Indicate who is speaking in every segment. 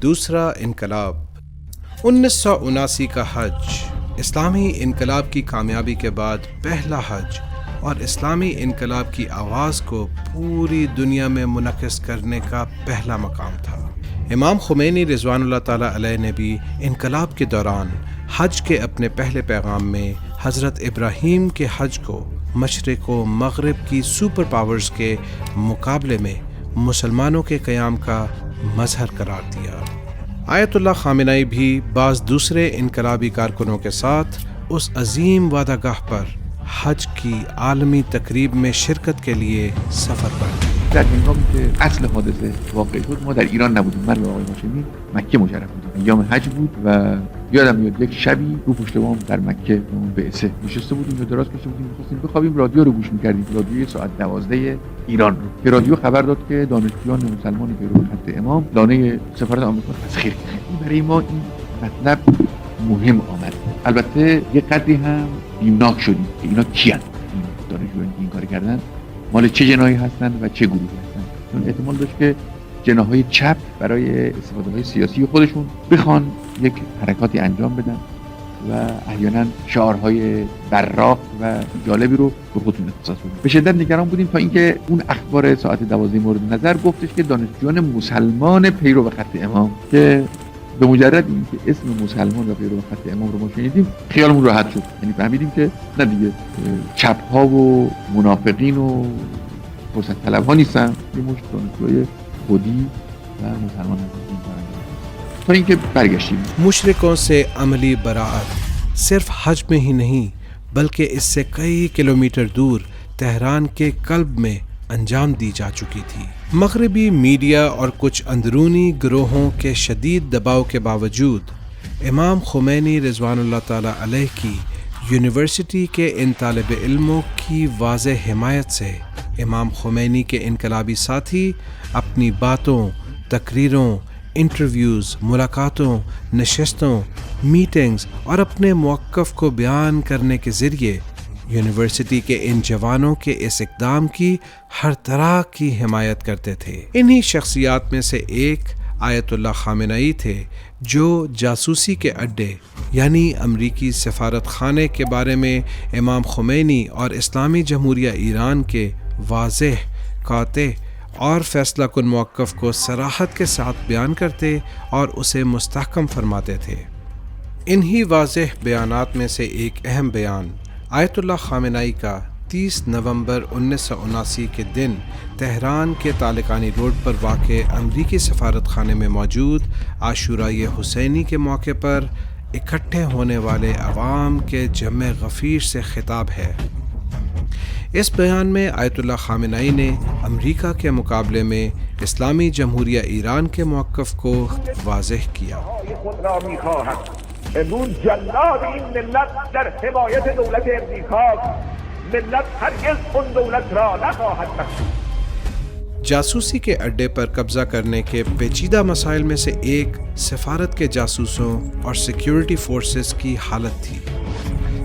Speaker 1: دوسرا انقلاب 1979 کا حج اسلامی انقلاب کی کامیابی کے بعد پہلا حج اور اسلامی انقلاب کی آواز کو پوری دنیا میں منعکس کرنے کا پہلا مقام تھا۔ امام خمینی رضوان اللہ تعالیٰ علیہ نے بھی انقلاب کے دوران حج کے اپنے پہلے پیغام میں حضرت ابراہیم کے حج کو مشرق و مغرب کی سپر پاورز کے مقابلے میں مسلمانوں کے قیام کا مظہر قرار دیا۔ آیت اللہ خامنہئی بھی بعض دوسرے انقلابی کارکنوں کے ساتھ اس عظیم وعدہ گاہ پر حج کی عالمی تقریب میں شرکت کے لیے سفر پر گئے۔
Speaker 2: در هنگامی که اصل حادثه واقع شد ما در ایران نبودیم، من و آقای هاشمی مکه مشرف بودیم، ایام حج بود و یادم میاد یک شبی رو پشت بام در مکه اون بعثه نشسته بودیم و دراز کشیده بودیم می‌خواستیم بخوابیم، رادیو رو گوش می‌کردیم، رادیوی ساعت 12 ایران رو که رادیو خبر داد که دانشجویان مسلمان پیرو خط امام لانه سفارت آمریکا تسخیر کردن. برای ما این مطلب مهم آمد. البته یه قدری هم بیمناک شدیم که اینا کیان این دانشجویان این کار کردن، مال چه جناحی هستن و چه گروهی هستن، چون احتمال داشت که جناح‌های چپ برای استفاده‌های سیاسی خودشون بخوان یک حرکاتی انجام بدن و احیانا شعارهای براق و جالبی رو به خودشون اختصاص بدن. به شدت نگران بودیم تا اینکه اون اخبار ساعت 12 مورد نظر گفتش که دانشجویان مسلمان پیرو خط امام که به مجرد اینکه اسم مسلمان و پیرو خط امام رو ما شنیدیم خیالمون راحت شد، یعنی فهمیدیم که نه دیگه چپ ها و منافقین و فرصت طلب ها نیستن، یه مشت دانشجوی خودی و مسلمان هستن. تا اینکه برگشتیم
Speaker 1: مشرکوں سے عملی براعت صرف حج میں ہی نہیں بلکہ اس سے کئی کلومیٹر دور تہران کے قلب میں انجام دی جا چکی تھی۔ مغربی میڈیا اور کچھ اندرونی گروہوں کے شدید دباؤ کے باوجود امام خمینی رضوان اللہ تعالیٰ علیہ کی یونیورسٹی کے ان طالب علموں کی واضح حمایت سے امام خمینی کے انقلابی ساتھی اپنی باتوں، تقریروں، انٹرویوز، ملاقاتوں، نشستوں، میٹنگز اور اپنے موقف کو بیان کرنے کے ذریعے یونیورسٹی کے ان جوانوں کے اس اقدام کی ہر طرح کی حمایت کرتے تھے۔ انہی شخصیات میں سے ایک آیت اللہ خامنہئی تھے جو جاسوسی کے اڈے یعنی امریکی سفارت خانے کے بارے میں امام خمینی اور اسلامی جمہوریہ ایران کے واضح، قاطع اور فیصلہ کن موقف کو صراحت کے ساتھ بیان کرتے اور اسے مستحکم فرماتے تھے۔ انہی واضح بیانات میں سے ایک اہم بیان آیت اللہ خامنہئی کا 30 نومبر 1979 کے دن تہران کے طالقانی روڈ پر واقع امریکی سفارت خانے میں موجود عاشورۂ حسینی کے موقع پر اکٹھے ہونے والے عوام کے جمع غفیر سے خطاب ہے۔ اس بیان میں آیت اللہ خامنہئی نے امریکہ کے مقابلے میں اسلامی جمہوریہ ایران کے موقف کو واضح کیا۔
Speaker 3: امروز جلاد این ملت در حمایت دولت امریکاست، ملت هرگز اون دولت را نخواهد بخشید۔
Speaker 1: جاسوسی کے اڈے پر قبضہ کرنے کے پیچیدہ مسائل میں سے ایک سفارت کے جاسوسوں اور سیکیورٹی فورسز کی حالت تھی۔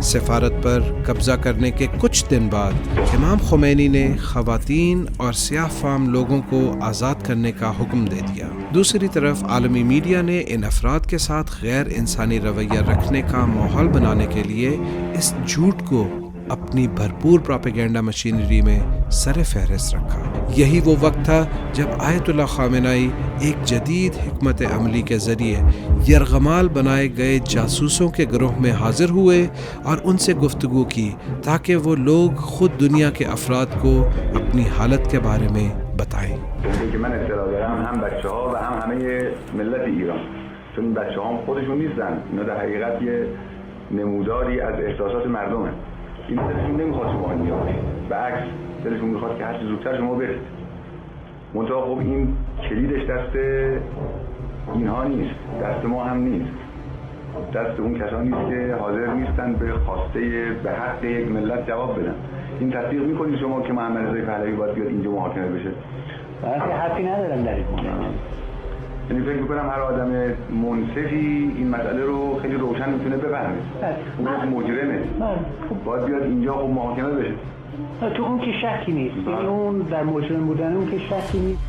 Speaker 1: سفارت پر قبضہ کرنے کے کچھ دن بعد امام خمینی نے خواتین اور سیاہ فام لوگوں کو آزاد کرنے کا حکم دے دیا۔ دوسری طرف عالمی میڈیا نے ان افراد کے ساتھ غیر انسانی رویہ رکھنے کا ماحول بنانے کے لیے اس جھوٹ کو اپنی بھرپور پروپیگنڈا مشینری میں سر فہرست رکھا۔ یہی وہ وقت تھا جب آیت اللہ خامنہئی ایک جدید حکمت عملی کے ذریعے یرغمال بنائے گئے جاسوسوں کے گروہ میں حاضر ہوئے اور ان سے گفتگو کی تاکہ وہ لوگ خود دنیا کے افراد کو اپنی حالت کے بارے میں بتائیں۔
Speaker 4: که من اطلاع دارم هم بچه‌ها و هم همه ملت ایران، چون بچه‌ها هم خودشون نیستن، اینا در حقیقت یه نموداری از احساسات مردمه. این دلشون نمیخواد شما اینجا باشید، برعکس دلشون میخواد که هر چه زودتر شما برید. منتها خب این کلیدش دست اینها نیست، دست ما هم نیست، دست اون کسانی نیست که حاضر نیستن به خواسته به حق یک ملت جواب بدن. این تصدیق میکنید شما که محمد رضا پهلوی باید بیاد اینجا محاکمه بشه؟
Speaker 5: حرفی ندارم در این مورد.
Speaker 4: یعنی فکر میکنم هر آدم منصفی این مسئله رو خیلی روشن میتونه بفهمه. اون مجرمه، باید بیاد اینجا خب محاکمه بشه.
Speaker 5: تو اون که شکی نیست، یعنی اون در مجرم بودن اون که شکی نیست.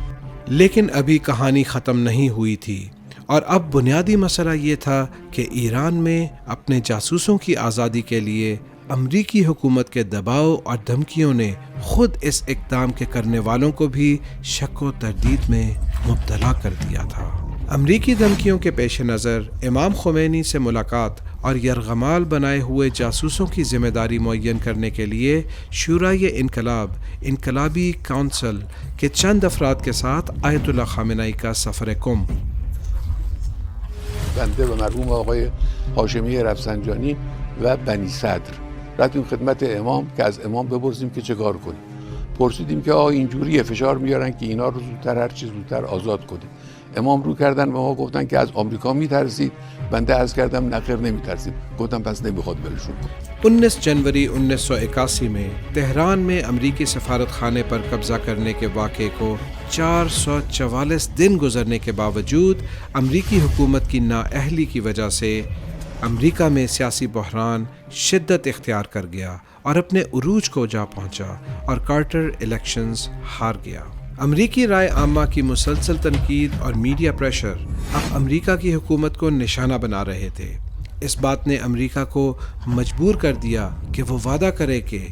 Speaker 1: لیکن ابھی کہانی ختم نہیں ہوئی تھی۔ اور اب بنیادی مسئلہ یہ تھا کہ ایران میں اپنے جاسوسوں کی آزادی کے لیے امریکی حکومت کے دباؤ اور دھمکیوں نے خود اس اقدام کے کرنے والوں کو بھی شک و تردید میں مبتلا کر دیا تھا۔ امریکی دھمکیوں کے پیش نظر امام خمینی سے ملاقات اور یرغمال بنائے ہوئے جاسوسوں کی ذمہ داری معین کرنے کے لیے شورائے انقلاب انقلابی کونسل کے چند افراد کے ساتھ آیت اللہ خامنه‌ای کا سفر قم۔
Speaker 6: بنده و مرحوم آقای هاشمی رفسنجانی و بنی صدر رفتیم خدمت امام که از امام بپرسیم که چه کار کنیم. پرسیدیم که آقا اینجوریه، فشار میارن که اینا رو زودتر هر چی زودتر آزاد کنیم. امام رو کردن و ما گفتن که از آمریکا میترسید. بنده عرض کردم نخیر نمیترسید. گفتم پس نمیخواد ولشون کنیم.
Speaker 1: 19 جنوری 1981 میں تہران میں امریکی سفارت خانے پر قبضہ کرنے کے واقعے کو 444 دن گزرنے کے باوجود امریکی حکومت کی نااہلی کی وجہ سے امریکہ میں سیاسی بحران شدت اختیار کر گیا اور اپنے عروج کو جا پہنچا اور کارٹر الیکشنز ہار گیا۔ امریکی رائے عامہ کی مسلسل تنقید اور میڈیا پریشر اب امریکہ کی حکومت کو نشانہ بنا رہے تھے۔ اس بات نے امریکہ کو مجبور کر دیا کہ وہ وعدہ کرے کہ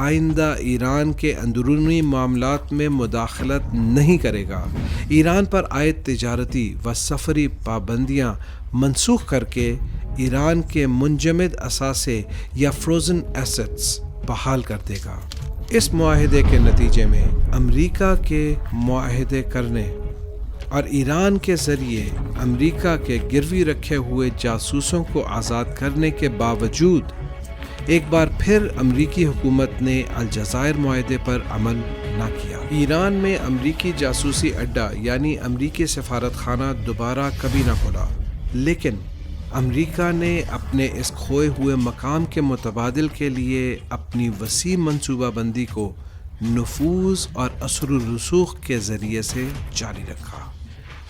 Speaker 1: آئندہ ایران کے اندرونی معاملات میں مداخلت نہیں کرے گا، ایران پر عائد تجارتی و سفری پابندیاں منسوخ کر کے ایران کے منجمد اثاثے یا فروزن ایسٹس بحال کر دے گا۔ اس معاہدے کے نتیجے میں امریکہ کے معاہدے کرنے اور ایران کے ذریعے امریکہ کے گروی رکھے ہوئے جاسوسوں کو آزاد کرنے کے باوجود ایک بار پھر امریکی حکومت نے الجزائر معاہدے پر عمل نہ کیا۔ ایران میں امریکی جاسوسی اڈہ یعنی امریکی سفارت خانہ دوبارہ کبھی نہ کھلا، لیکن امریکہ نے اپنے اس کھوئے ہوئے مقام کے متبادل کے لیے اپنی وسیع منصوبہ بندی کو نفوذ اور اثر و رسوخ کے ذریعے سے جاری رکھا۔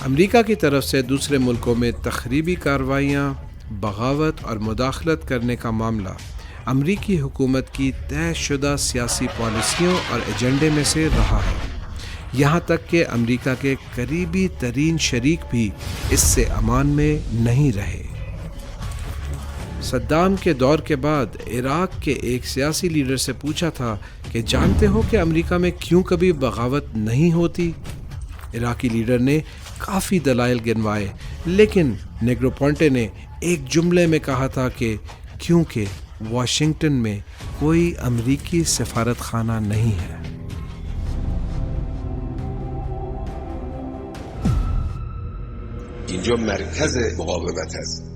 Speaker 1: امریکہ کی طرف سے دوسرے ملکوں میں تخریبی کارروائیاں، بغاوت اور مداخلت کرنے کا معاملہ امریکی حکومت کی طے شدہ سیاسی پالیسیوں اور ایجنڈے میں سے رہا ہے، یہاں تک کہ امریکہ کے قریبی ترین شریک بھی اس سے امان میں نہیں رہے۔ صدام کے دور کے بعد عراق کے ایک سیاسی لیڈر سے پوچھا تھا کہ جانتے ہو کہ امریکہ میں کیوں کبھی بغاوت نہیں ہوتی؟ عراقی لیڈر نے کافی دلائل گنوائے، لیکن نیگرو پونٹے نے ایک جملے میں کہا تھا کہ کیونکہ واشنگٹن میں کوئی امریکی سفارت خانہ نہیں ہے۔
Speaker 7: اینجا مرکز مقاومت است.